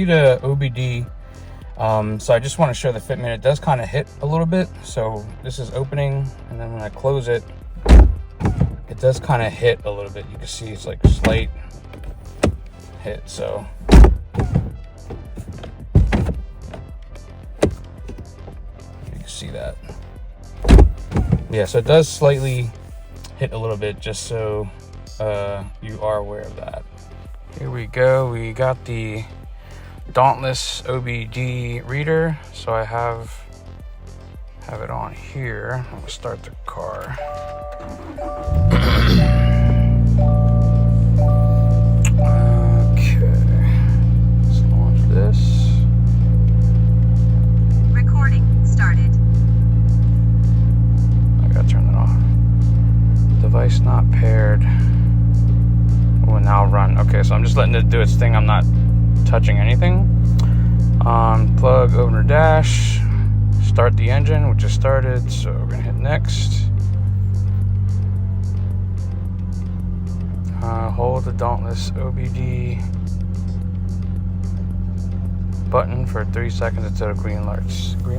read a OBD. So I just want to show the fitment. It does kind of hit a little bit. So this is opening, and then when I close it, it does kind of hit a little bit. You can see it's like a slight hit. So you can see that. Yeah, so it does slightly hit a little bit, just so you are aware of that. Here we go. We got the Dauntless OBD reader. So I have it on here. I'm gonna start the car. Okay, let's launch this. Recording started. I gotta turn that off. Device not paired. Will now run. Okay, so I'm just letting it do its thing. I'm not touching anything. Plug over dash. Start the engine, which is started. So we're gonna hit next. Hold the Dauntless OBD button for 3 seconds until the green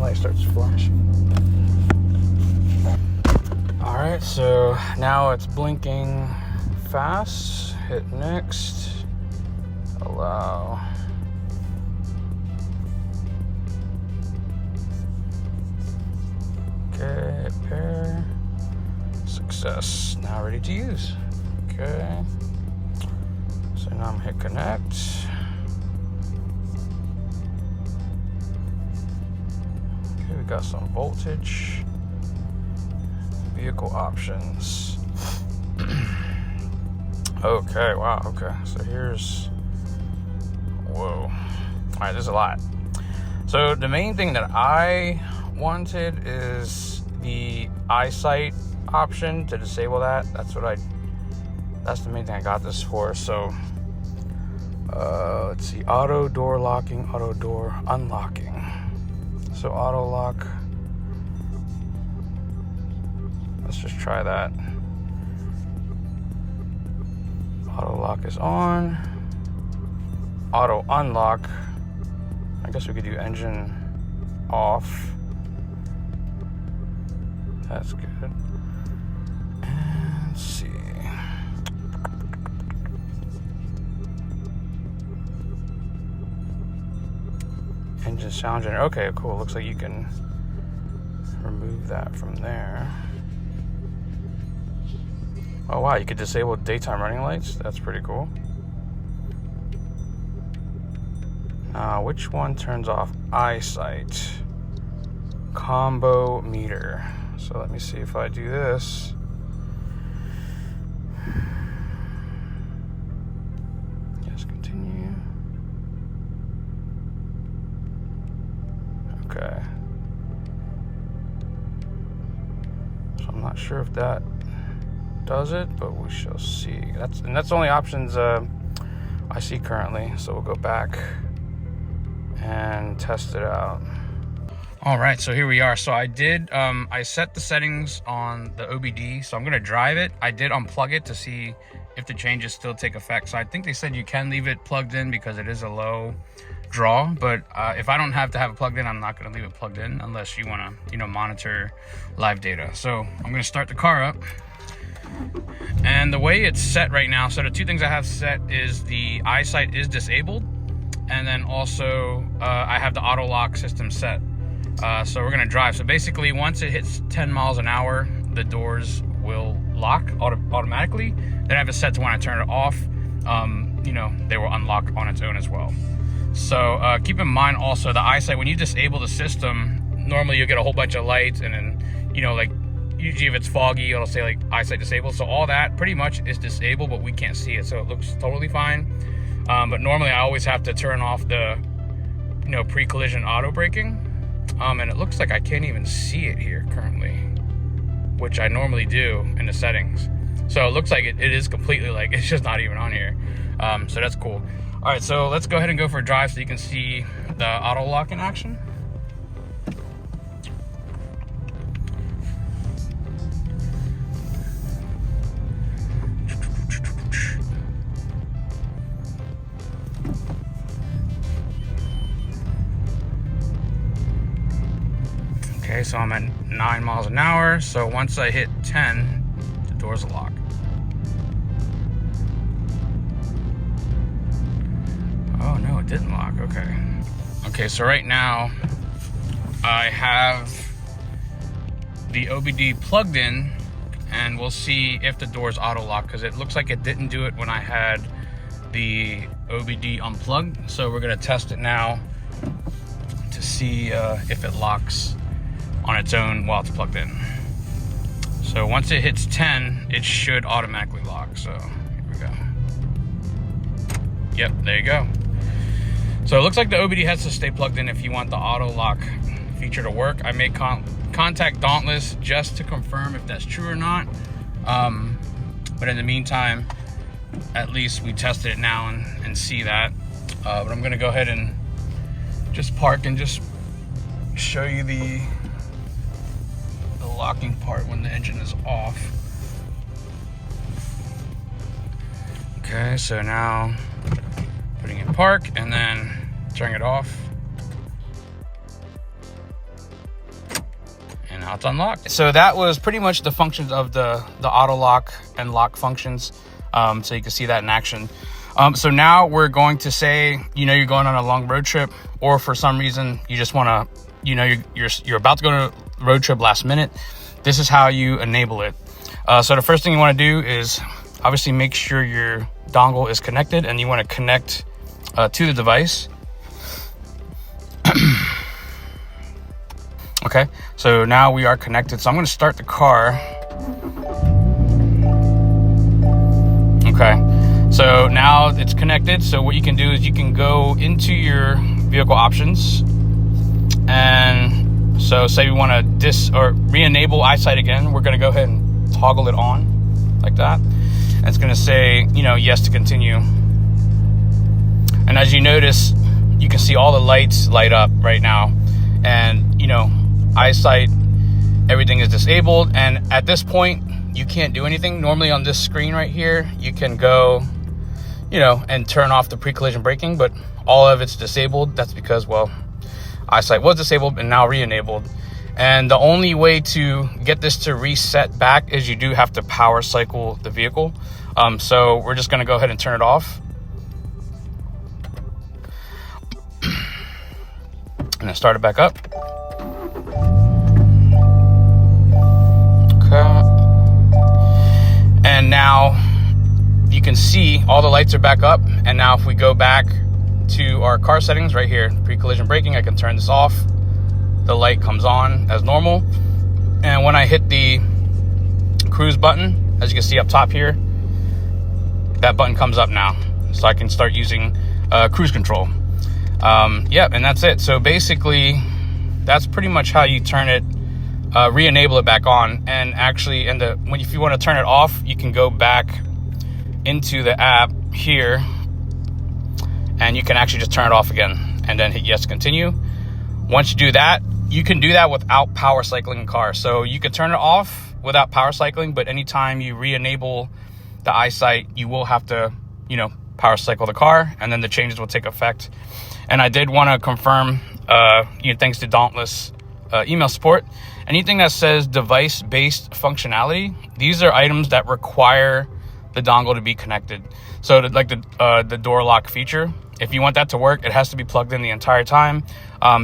light starts flashing. All right, so now it's blinking fast. Hit next. Allow. Okay, pair. Success. Now ready to use. Okay. So now I'm hit connect. Okay, we got some voltage. Vehicle options. Okay, wow, okay. So here's, whoa. All right, there's a lot. So the main thing that I wanted is the EyeSight option to disable that. That's the main thing I got this for. So let's see, auto door locking, auto door unlocking. So auto lock, let's just try that. Auto lock is on. Auto unlock, I guess we could do engine off. That's good. And let's see. Engine sound generator. Okay, cool. Looks like you can remove that from there. Oh wow, you could disable daytime running lights. That's pretty cool. Which one turns off EyeSight? Combo meter. So let me see if I do this. Yes, continue. Okay. So I'm not sure if that does it, but we shall see. That's the only options I see currently. So we'll go back and test it out. All right, so here we are. So I did, I set the settings on the OBD, so I'm gonna drive it. I did unplug it to see if the changes still take effect. So I think they said you can leave it plugged in because it is a low draw, but if I don't have to have it plugged in, I'm not gonna leave it plugged in unless you wanna, monitor live data. So I'm gonna start the car up. And the way it's set right now, so the two things I have set is the EyeSight is disabled, and then also I have the auto lock system set. So we're gonna drive. So basically, once it hits 10 miles an hour, the doors will lock automatically. Then I have it set to when I turn it off, they will unlock on its own as well. So keep in mind also the EyeSight, when you disable the system, normally you'll get a whole bunch of lights, and then, like usually if it's foggy, it'll say like EyeSight disabled. So all that pretty much is disabled, but we can't see it. So it looks totally fine. But normally I always have to turn off the, pre-collision auto braking. And it looks like I can't even see it here currently, which I normally do in the settings. So it looks like it is completely like, it's just not even on here. So that's cool. All right, so let's go ahead and go for a drive so you can see the auto lock in action. Okay, so I'm at 9 miles an hour. So once I hit 10, the doors will lock. Oh no, it didn't lock. Okay. Okay, so right now I have the OBD plugged in, and we'll see if the doors auto lock, because it looks like it didn't do it when I had the OBD unplugged. So we're gonna test it now to see if it locks on its own while it's plugged in. So once it hits 10, it should automatically lock. So here we go. Yep, there you go. So it looks like the OBD has to stay plugged in if you want the auto lock feature to work. I may contact Dauntless just to confirm if that's true or not. But in the meantime, at least we tested it now and see that. But I'm gonna go ahead and just park and just show you the locking part when the engine is off. Okay, so now putting in park and then turning it off. And now it's unlocked. So that was pretty much the functions of the auto lock and lock functions. So you can see that in action. So now we're going to say, you're going on a long road trip, or for some reason you just want to, you're about to go on a road trip last minute. This is how you enable it. So the first thing you want to do is obviously make sure your dongle is connected, and you want to connect to the device. Okay, so now we are connected. So I'm going to start the car. Okay, so now it's connected. So what you can do is you can go into your vehicle options, and so say we want to re-enable EyeSight again. We're going to go ahead and toggle it on like that, and it's going to say yes to continue. And as you notice, you can see all the lights light up right now, and EyeSight, everything is disabled. And at this point you can't do anything. Normally on this screen right here you can go and turn off the pre-collision braking, but all of it's disabled. That's because, well, EyeSight was disabled and now re-enabled. And the only way to get this to reset back is you do have to power cycle the vehicle. So we're just going to go ahead and turn it off. And then start it back up. Okay. And now you can see all the lights are back up. And now if we go back to our car settings right here, pre-collision braking, I can turn this off. The light comes on as normal. And when I hit the cruise button, as you can see up top here, that button comes up now. So I can start using cruise control. And that's it. So basically that's pretty much how you turn it, re-enable it back on. And actually if you want to turn it off, you can go back into the app here, and you can actually just turn it off again and then hit yes to continue. Once you do that, you can do that without power cycling a car. So you can turn it off without power cycling, but anytime you re-enable the EyeSight, you will have to power cycle the car, and then the changes will take effect. And I did want to confirm, thanks to Dauntless email support, anything that says device-based functionality, these are items that require the dongle to be connected. So like the door lock feature, if you want that to work, it has to be plugged in the entire time.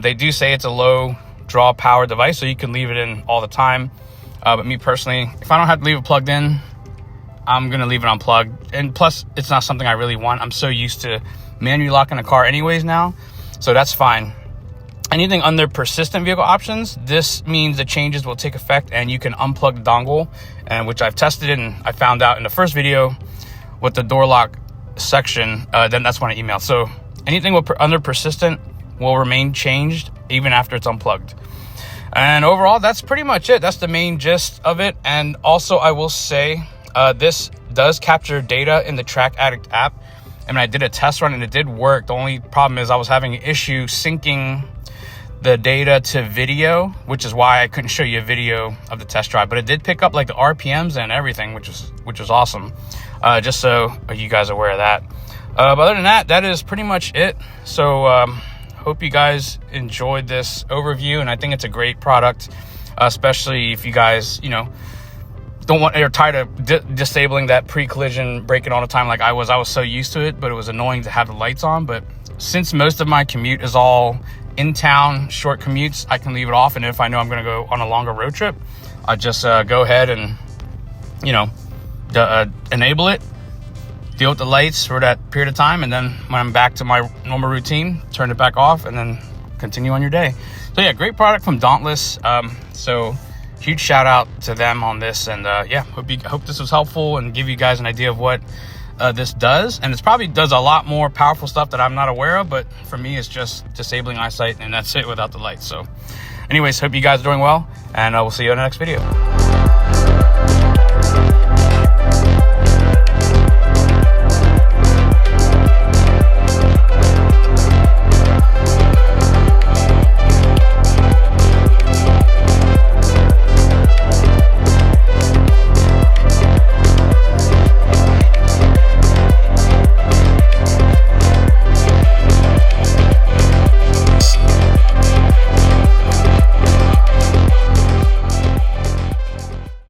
They do say it's a low draw power device, so you can leave it in all the time. But me personally, if I don't have to leave it plugged in, I'm going to leave it unplugged. And plus, it's not something I really want. I'm so used to manually locking a car anyways now, so that's fine. Anything under persistent vehicle options, this means the changes will take effect and you can unplug the dongle, and which I've tested and I found out in the first video with the door lock section, then that's when I emailed. So anything under persistent will remain changed even after it's unplugged. And overall, that's pretty much it. That's the main gist of it. And also I will say, this does capture data in the TrackAddict app. I mean, I did a test run and it did work. The only problem is I was having an issue syncing the data to video, which is why I couldn't show you a video of the test drive. But it did pick up like the RPMs and everything, which was awesome. Just so you guys are aware of that. But other than that, that is pretty much it. So hope you guys enjoyed this overview, and I think it's a great product, especially if you guys, you know, don't want, you're tired of disabling that pre-collision braking all the time like I was. I was so used to it, but it was annoying to have the lights on. But since most of my commute is all in town, short commutes, I can leave it off. And if I know I'm going to go on a longer road trip, I just go ahead and, you know, enable it, deal with the lights for that period of time, and then when I'm back to my normal routine, turn it back off and then continue on your day. So yeah, great product from Dauntless. So huge shout out to them on this, and yeah, hope this was helpful and give you guys an idea of what this does. And it probably does a lot more powerful stuff that I'm not aware of, but for me it's just disabling eyesight, and that's it without the lights. So anyways, hope you guys are doing well, and we'll see you in the next video.